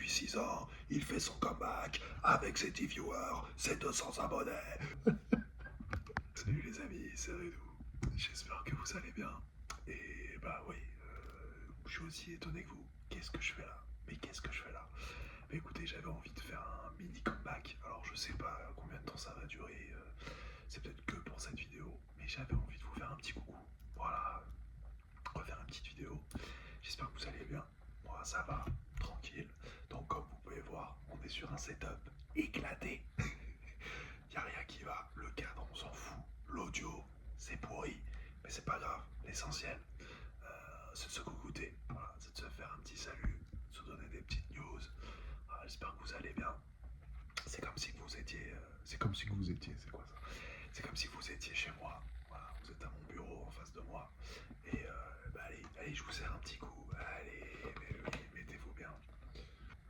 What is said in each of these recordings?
depuis 6 ans, il fait son comeback avec ses 10 viewers, ses 200 abonnés. Salut les amis, c'est Redou. J'espère que vous allez bien. Et bah oui, je suis aussi étonné que vous. Qu'est-ce que je fais là? Mais qu'est-ce que je fais là? Bah écoutez, j'avais envie de faire un mini comeback. Alors je sais pas combien de temps ça va durer. C'est peut-être que pour cette vidéo. Mais j'avais envie de vous faire un petit coucou. Voilà, refaire une petite vidéo. J'espère que vous allez bien. Moi ça va, tranquille. Donc comme vous pouvez voir, on est sur un setup éclaté. Y a rien qui va, le cadre on s'en fout, l'audio c'est pourri, mais c'est pas grave, l'essentiel c'est de se coucouter, voilà, c'est de se faire un petit salut, de se donner des petites news. J'espère que vous allez bien. C'est comme si vous étiez, c'est comme si vous étiez, c'est quoi ça? C'est comme si vous étiez chez moi, voilà, vous êtes à mon bureau en face de moi, et bah allez, je vous sers un petit coup, allez, mettez-vous bien,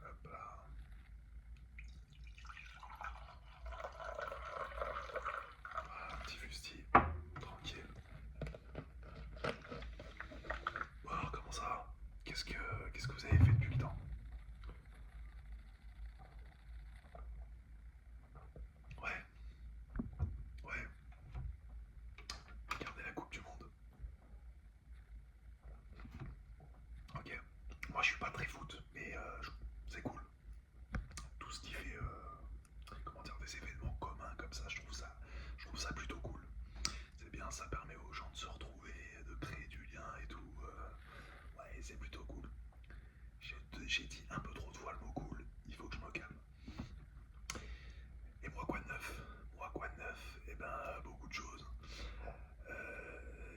hop là. Voilà, un petit fusti, tranquille. Bon, alors comment ça va? Qu'est-ce que vous avez fait depuis le temps? Ouais, ouais, regardez la Coupe du Monde. Ok, moi je suis pas très foot, mais c'est cool. Tout ce qui fait, comment dire, des événements communs comme ça, je trouve ça plutôt cool. C'est bien, ça permet aux gens de se retrouver, de créer du lien et tout. Ouais, c'est plutôt cool. J'ai dit un peu trop de fois le mot cool, il faut que je me calme. Et moi quoi de neuf? Moi quoi de neuf? Eh ben beaucoup de choses.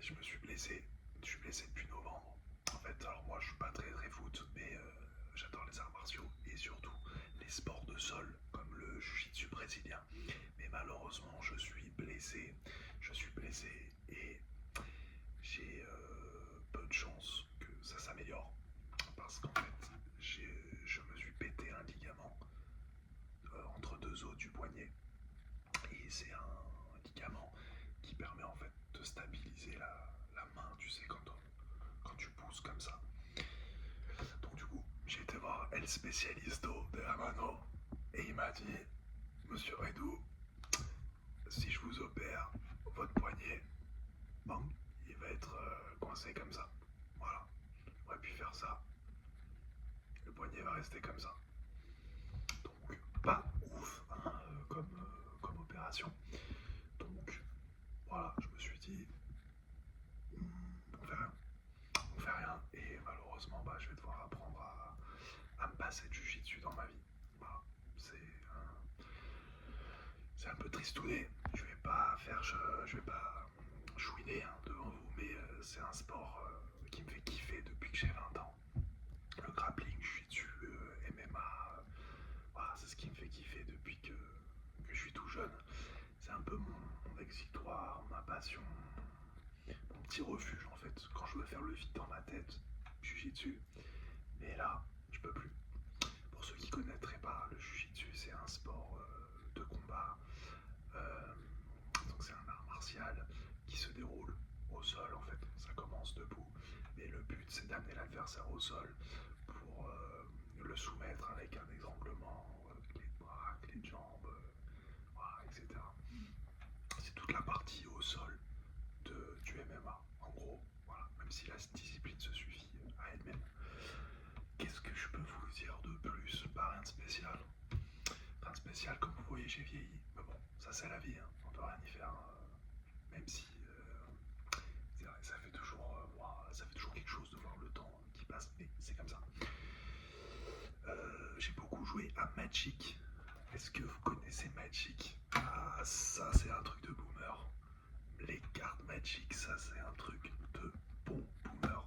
Je me suis blessé. Je suis blessé depuis novembre. En fait, alors moi je suis pas très très foot, mais j'adore les arts martiaux et surtout les sports de sol comme le jiu-jitsu brésilien. Mais malheureusement, je suis blessé. Je suis blessé et j'ai peu de chance que ça s'améliore parce qu'en fait, je me suis pété un ligament entre deux os du poignet et c'est un ligament qui permet en fait de stabiliser la main, tu sais, quand tu pousses comme ça. Donc du coup, j'ai été voir El Specialisto de la mano et il m'a dit, Monsieur Redou, si je vous opère votre poignet, bon, il va être coincé comme ça. Voilà, on aurait pu faire ça. Le poignet va rester comme ça. Donc pas ouf hein, comme opération. Donc voilà, je me suis dit, on fait rien. On fait rien et malheureusement bah, je vais devoir apprendre à me passer du jiu-jitsu dans ma vie. Voilà. C'est un peu tristouné. Je vais pas chouiner hein, devant vous, mais c'est un sport qui me fait kiffer depuis que j'ai 20 ans. Le grappling, jiu-jitsu, MMA, voilà, c'est ce qui me fait kiffer depuis que je suis tout jeune. C'est un peu mon exutoire, ma passion, mon petit refuge en fait. Quand je veux faire le vide dans ma tête, jiu-jitsu. Mais là, je peux plus. Pour ceux qui connaîtraient pas, le jiu-jitsu c'est un sport de combat. Euh, donc c'est un art martial qui se déroule au sol en fait. Ça commence debout, mais le but c'est d'amener l'adversaire au sol pour le soumettre avec un étranglement, clé de bras, clé de jambes, voilà, etc. C'est toute la partie au sol du MMA, en gros, voilà, même si la discipline se suffit à elle-même. Qu'est-ce que je peux vous dire de plus? Pas rien de spécial. Rien de spécial, comme vous voyez, j'ai vieilli. Mais bon, ça c'est la vie, hein. On peut rien y faire. Même si c'est vrai, ça fait toujours quelque chose de voir le temps qui passe, mais c'est comme ça. J'ai beaucoup joué à Magic. Est-ce que vous connaissez Magic? Ah, ça c'est un truc de boomer. Les cartes Magic, ça c'est un truc de bon boomer.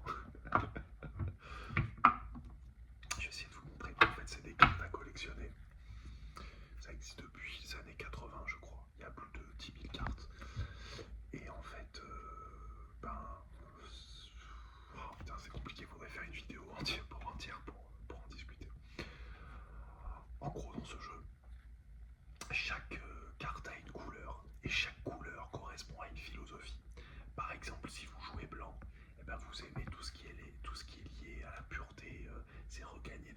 Je vais essayer de vous montrer. En fait, c'est des cartes à collectionner. Ça existe depuis les années 80, je crois. Il y a plus de 10 000 cartes. Et en fait, oh putain, c'est compliqué. Il faudrait faire une vidéo entière pour en discuter. En gros, dans ce jeu, chaque carte a une couleur et chaque couleur correspond à une philosophie. Par exemple, si vous jouez bleu,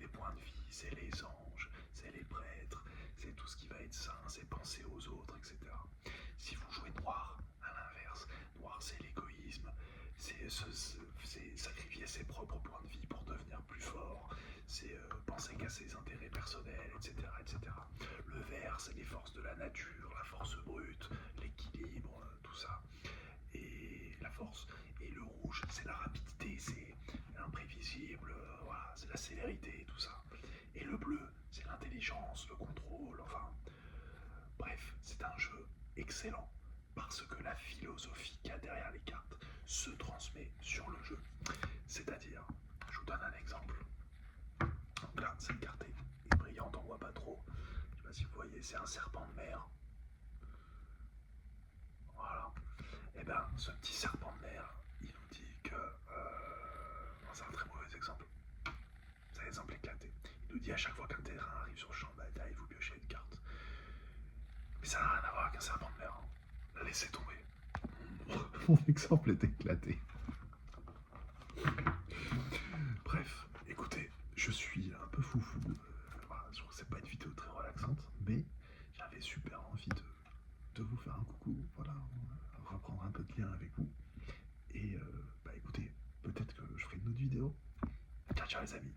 des points de vie, c'est les anges, c'est les prêtres, c'est tout ce qui va être saint, c'est penser aux autres, etc. Si vous jouez noir, à l'inverse, noir c'est l'égoïsme, c'est sacrifier ses propres points de vie pour devenir plus fort, c'est penser qu'à ses intérêts personnels, etc., etc. Le vert, c'est les forces de la nature, la force brute, l'équilibre, tout ça, et la force. Et le rouge, c'est la rapidité, c'est l'imprévisible, voilà, c'est la célérité, tout ça. Et le bleu, c'est l'intelligence, le contrôle, enfin. Bref, c'est un jeu excellent parce que la philosophie qu'il y a derrière les cartes se transmet sur le jeu. C'est-à-dire, je vous donne un exemple. Donc là, cette carte est brillante, on voit pas trop. Je sais pas si vous voyez, c'est un serpent de mer. Voilà. Et bien, ce petit serpent de mer, il nous dit que... c'est un très mauvais exemple. C'est un exemple éclaté. Il nous dit à chaque fois qu'un terrain arrive sur le champ de bataille, vous piochez une carte. Mais ça n'a rien à voir avec un serpent de mer. Hein. Laissez tomber. Mon exemple est éclaté. Bref, écoutez, je suis un peu foufou. Voilà, je trouve que c'est pas une vidéo très relaxante, mais j'avais super envie de vous faire un coucou, voilà, reprendre un peu de lien avec vous. Et bah écoutez, peut-être que je ferai une autre vidéo. Ciao ciao les amis.